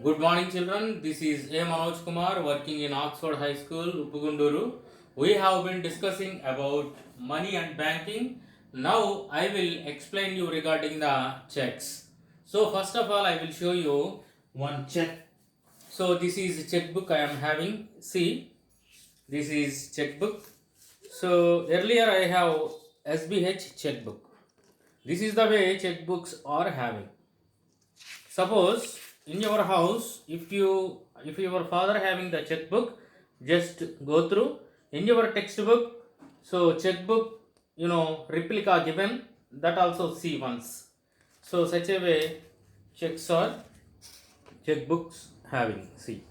Good morning, children. This is A. Manoj Kumar working in Oxford High School, Uppugunduru. We have been discussing about money and banking. Now I will explain you regarding the checks. So first of all, I will show you one check. So this is a checkbook I am having. See, this is checkbook. So earlier I have SBH checkbook. This is the way checkbooks are having. Suppose in your house, if your father having the checkbook, just go through in your textbook. So checkbook, replica given, that also see once. So such a way checks or checkbooks having see.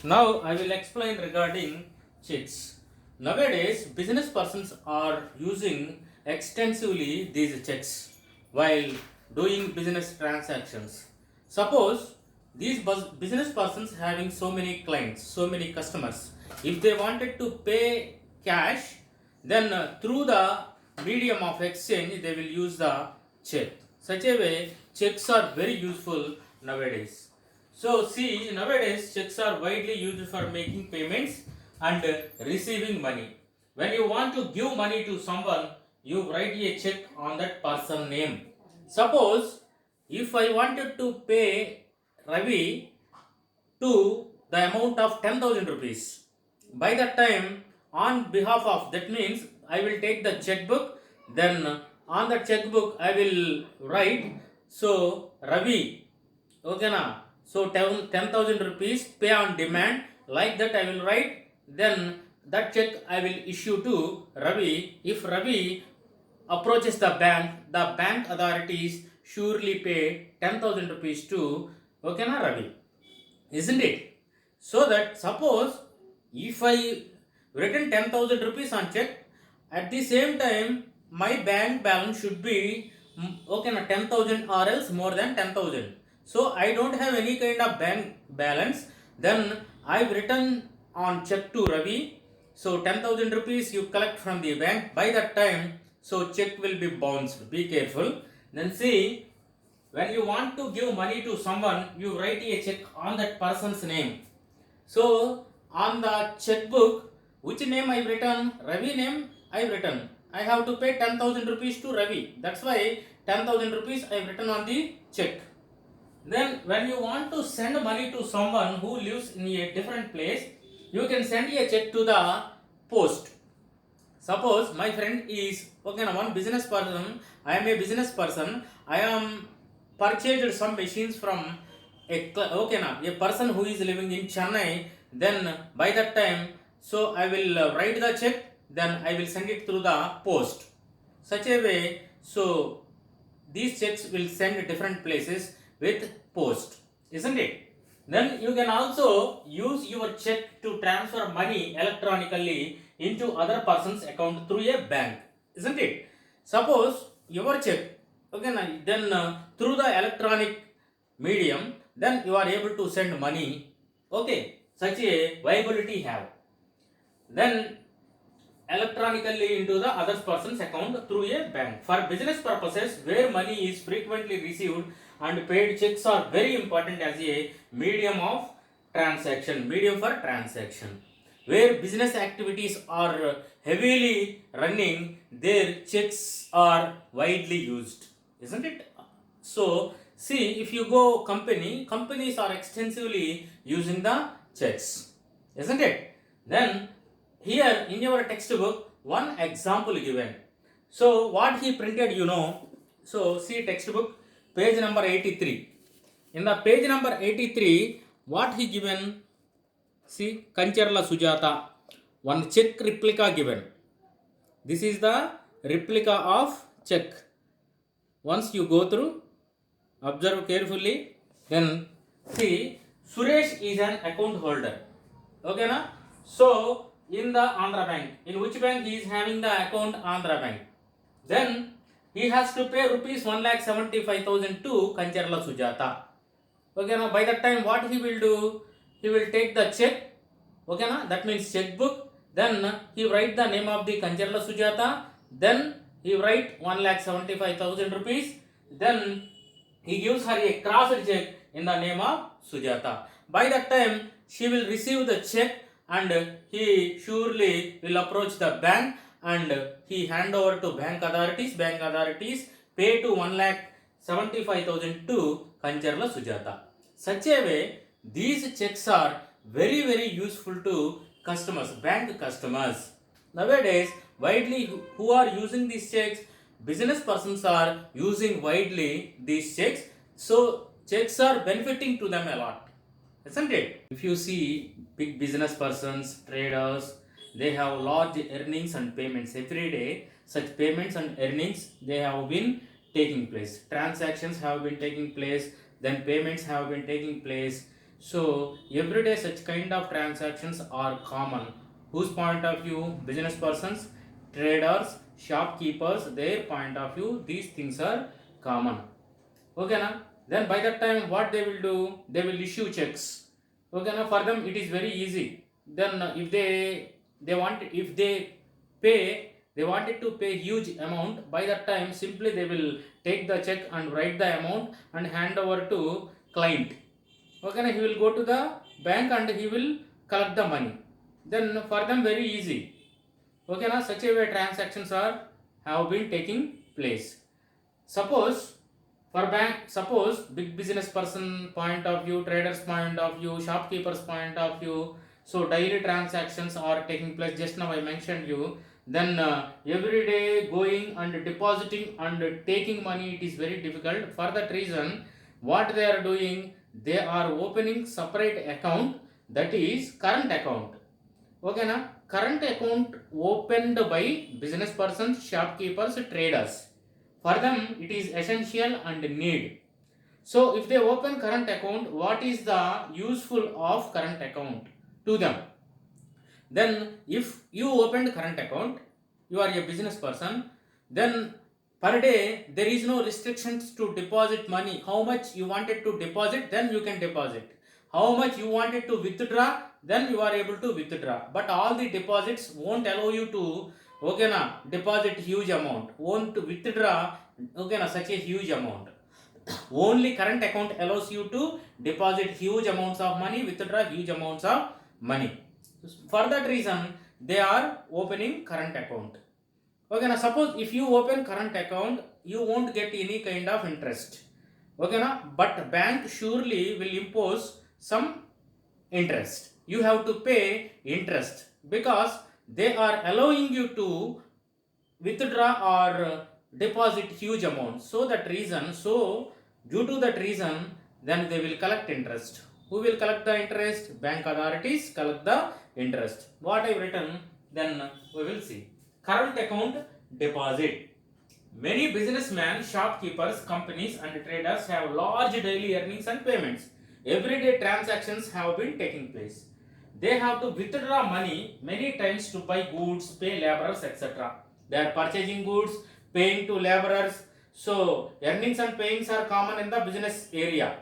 Now I will explain regarding checks. Nowadays, business persons are using extensively these checks while doing business transactions. Suppose these business persons having so many clients, so many customers. If they wanted to pay cash, then through the medium of exchange, they will use the check. Such a way, checks are very useful nowadays. So see, nowadays checks are widely used for making payments and receiving money. When you want to give money to someone, you write a check on that person name. Suppose if I wanted to pay Ravi to the amount of 10,000 rupees, by that time on behalf of that means I will take the checkbook, then on the checkbook I will write so Ravi, okay na, so 10,000 rupees pay on demand, like that I will write, then that check I will issue to Ravi. If Ravi approaches the bank authorities surely pay 10,000 rupees to, okay na Ravi, isn't it? So that suppose if I written 10,000 rupees on check, at the same time my bank balance should be okay na 10,000 or else more than 10,000. So I don't have any kind of bank balance. Then I've written on check to Ravi. So 10,000 rupees you collect from the bank. By that time, so check will be bounced. Be careful. Then see, when you want to give money to someone, you write a check on that person's name. So on the checkbook, which name I written? Ravi name I written. I have to pay 10,000 rupees to Ravi. That's why 10,000 rupees I written on the check. Then when you want to send money to someone who lives in a different place, you can send a check to the post. Suppose my friend is okay now one business person, I am a business person, I am purchased some machines from a person who is living in Chennai, then by that time so I will write the check, then I will send it through the post. Such a way, so these checks will send different places with post, isn't it? Then you can also use your check to transfer money electronically into other person's account through a bank, isn't it? Suppose your check, okay, then through the electronic medium, then you are able to send money, okay, such a viability have. Then electronically into the other person's account through a bank. For business purposes, where money is frequently received and paid, checks are very important as a medium of transaction, medium for transaction. Where business activities are heavily running, their checks are widely used, isn't it? So see, if you go companies are extensively using the checks, isn't it? Then here in your textbook, one example given. So what he printed, So see textbook, page number 83. In the page number 83, what he given? See, Kancherla Sujata, one check replica given. This is the replica of check. Once you go through, observe carefully, then see, Suresh is an account holder. Okay, na? So in the Andhra Bank, in which bank he is having the account? Andhra Bank. Then he has to pay rupees 1,75,000 to Kancherla Sujata. Okay, now by that time what he will do? He will take the check. Okay, na? That means checkbook. Then he write the name of the Kancherla Sujata. Then he write 1,75,000 rupees. Then he gives her a crossed check in the name of Sujata. By that time, she will receive the check and he surely will approach the bank and he hand over to bank authorities. Bank authorities pay to 1,75,000 to Kancharla Sujata. Such a way, these checks are very useful to customers, bank customers. Nowadays, widely who are using these checks, business persons are using widely these checks. So checks are benefiting to them a lot, isn't it? If you see big business persons, traders, they have large earnings and payments every day. Such payments and earnings they have been taking place. Transactions have been taking place, then payments have been taking place. So every day such kind of transactions are common. Whose point of view? Business persons, traders, shopkeepers, their point of view, these things are common. Okay na? Then by that time what they will do? They will issue checks. Okay na? For them it is very easy. Then if they want, if they pay, they wanted to pay huge amount, by that time simply they will take the check and write the amount and hand over to client. Okay na? He will go to the bank and he will collect the money. Then for them very easy. Okay na? Such a way transactions are have been taking place. Suppose for bank, suppose big business person point of view, traders point of view, shopkeepers point of view, so daily transactions are taking place. Just now I mentioned you. Then every day going and depositing and taking money, it is very difficult. For that reason, what they are doing, they are opening separate account, that is current account. Okay na? Current account opened by business persons, shopkeepers, traders. For them it is essential and need. So if they open current account, what is the useful of current account to them? Then if you opened current account, you are a business person, then per day there is no restrictions to deposit money. How much you wanted to deposit, then you can deposit. How much you wanted to withdraw, then you are able to withdraw. But all the deposits won't allow you to, okay na, deposit huge amount, won't withdraw, okay na, such a huge amount. Only current account allows you to deposit huge amounts of money, withdraw huge amounts of money. For that reason, they are opening current account. Okay na, suppose if you open current account, you won't get any kind of interest. Okay na, but bank surely will impose some interest. You have to pay interest because they are allowing you to withdraw or deposit huge amounts. So that reason, so due to that reason, then they will collect interest. Who will collect the interest? Bank authorities collect the interest. What I have written, then we will see. Current account deposit. Many businessmen, shopkeepers, companies and traders have large daily earnings and payments. Everyday transactions have been taking place. They have to withdraw money many times to buy goods, pay laborers, etc. They are purchasing goods, paying to laborers. So earnings and payings are common in the business area.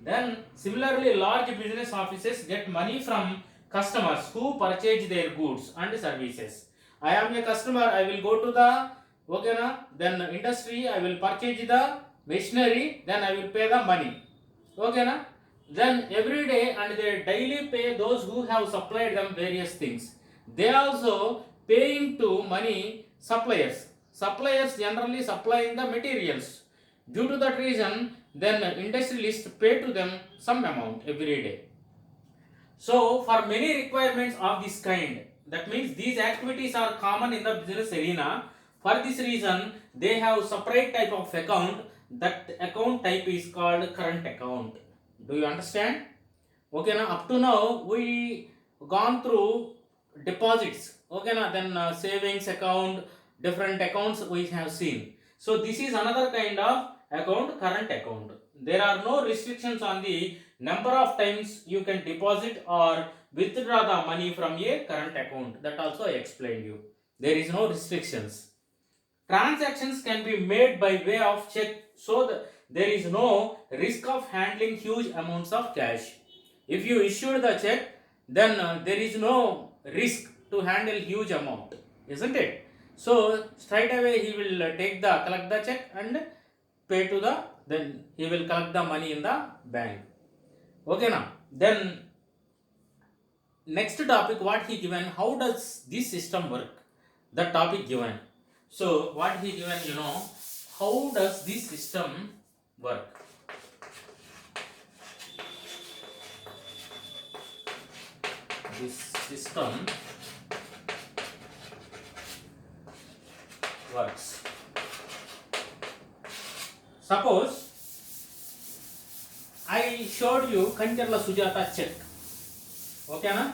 Then similarly, large business offices get money from customers who purchase their goods and services. I am a customer, I will go to the, okay na, then industry, I will purchase the machinery, then I will pay the money. Okay na? Then every day and they daily pay those who have supplied them various things. They also paying to money suppliers. Suppliers generally supplying the materials. Due to that reason, then industrialists pay to them some amount every day. So for many requirements of this kind, that means these activities are common in the business arena. For this reason, they have separate type of account. That account type is called current account. Do you understand? Okay now, up to now we gone through deposits. Okay now, then savings account, different accounts we have seen. So this is another kind of account, current account. There are no restrictions on the number of times you can deposit or withdraw the money from a current account. That also I explained you. There is no restrictions. Transactions can be made by way of check, so that there is no risk of handling huge amounts of cash. If you issue the check, then there is no risk to handle huge amount, isn't it? So straight away he will collect the check and pay to the, then he will collect the money in the bank. Okay now. Then next topic what he given, how does this system work? The topic given. So what he given, how does this system work? This system works. Suppose I showed you Kancherla Sujata check. Okay na?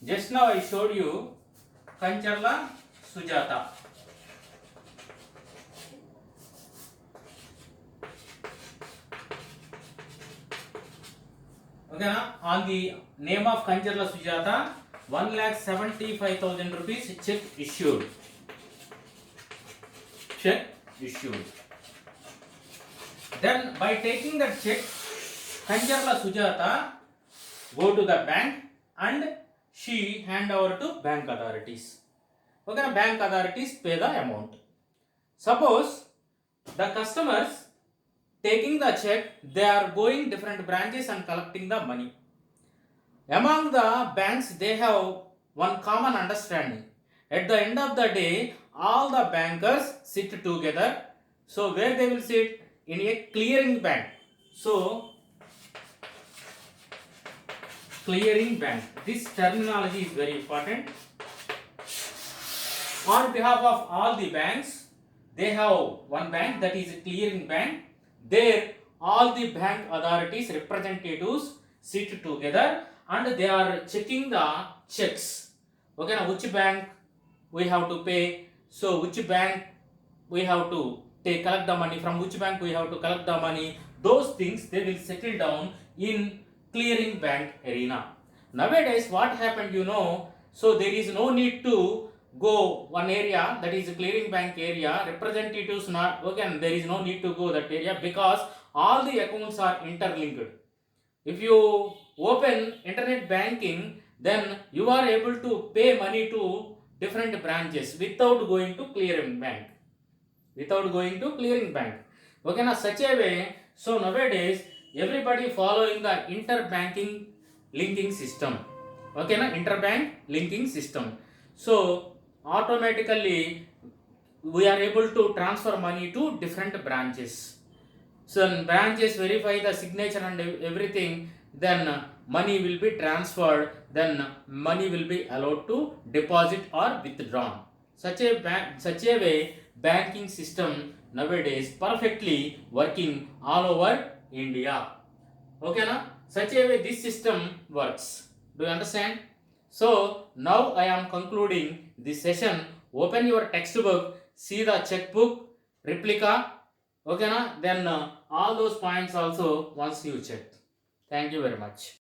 Just now I showed you Kancherla Sujata. Okay na? On the name of Kancherla Sujata, 1,75,000 rupees check issued. Check issued. Then by taking that check, Kancherla Sujata go to the bank and she hand over to bank authorities. Okay, bank authorities pay the amount. Suppose the customers taking the check, they are going different branches and collecting the money. Among the banks, they have one common understanding. At the end of the day, all the bankers sit together. So where they will sit? In a clearing bank. So clearing bank. This terminology is very important. On behalf of all the banks, they have one bank, that is a clearing bank. There all the bank authorities representatives sit together and they are checking the checks. Okay, now which bank we have to pay, so which bank we have to collect the money, from which bank we have to collect the money, those things they will settle down in clearing bank arena. Nowadays what happened, so there is no need to go one area, that is a clearing bank area, representatives not, okay, there is no need to go that area because all the accounts are interlinked. If you open internet banking, then you are able to pay money to different branches without going to clearing bank. Okay, now such a way, so nowadays everybody following the interbanking linking system. Okay, now interbank linking system. So automatically we are able to transfer money to different branches. So branches verify the signature and everything, then money will be transferred, then money will be allowed to deposit or withdrawn. Such a way banking system nowadays perfectly working all over India. Okay na? Such a way this system works. Do you understand? So now I am concluding this session. Open your textbook, see the checkbook, replica. Okay na? Then all those points also once you check. Thank you very much.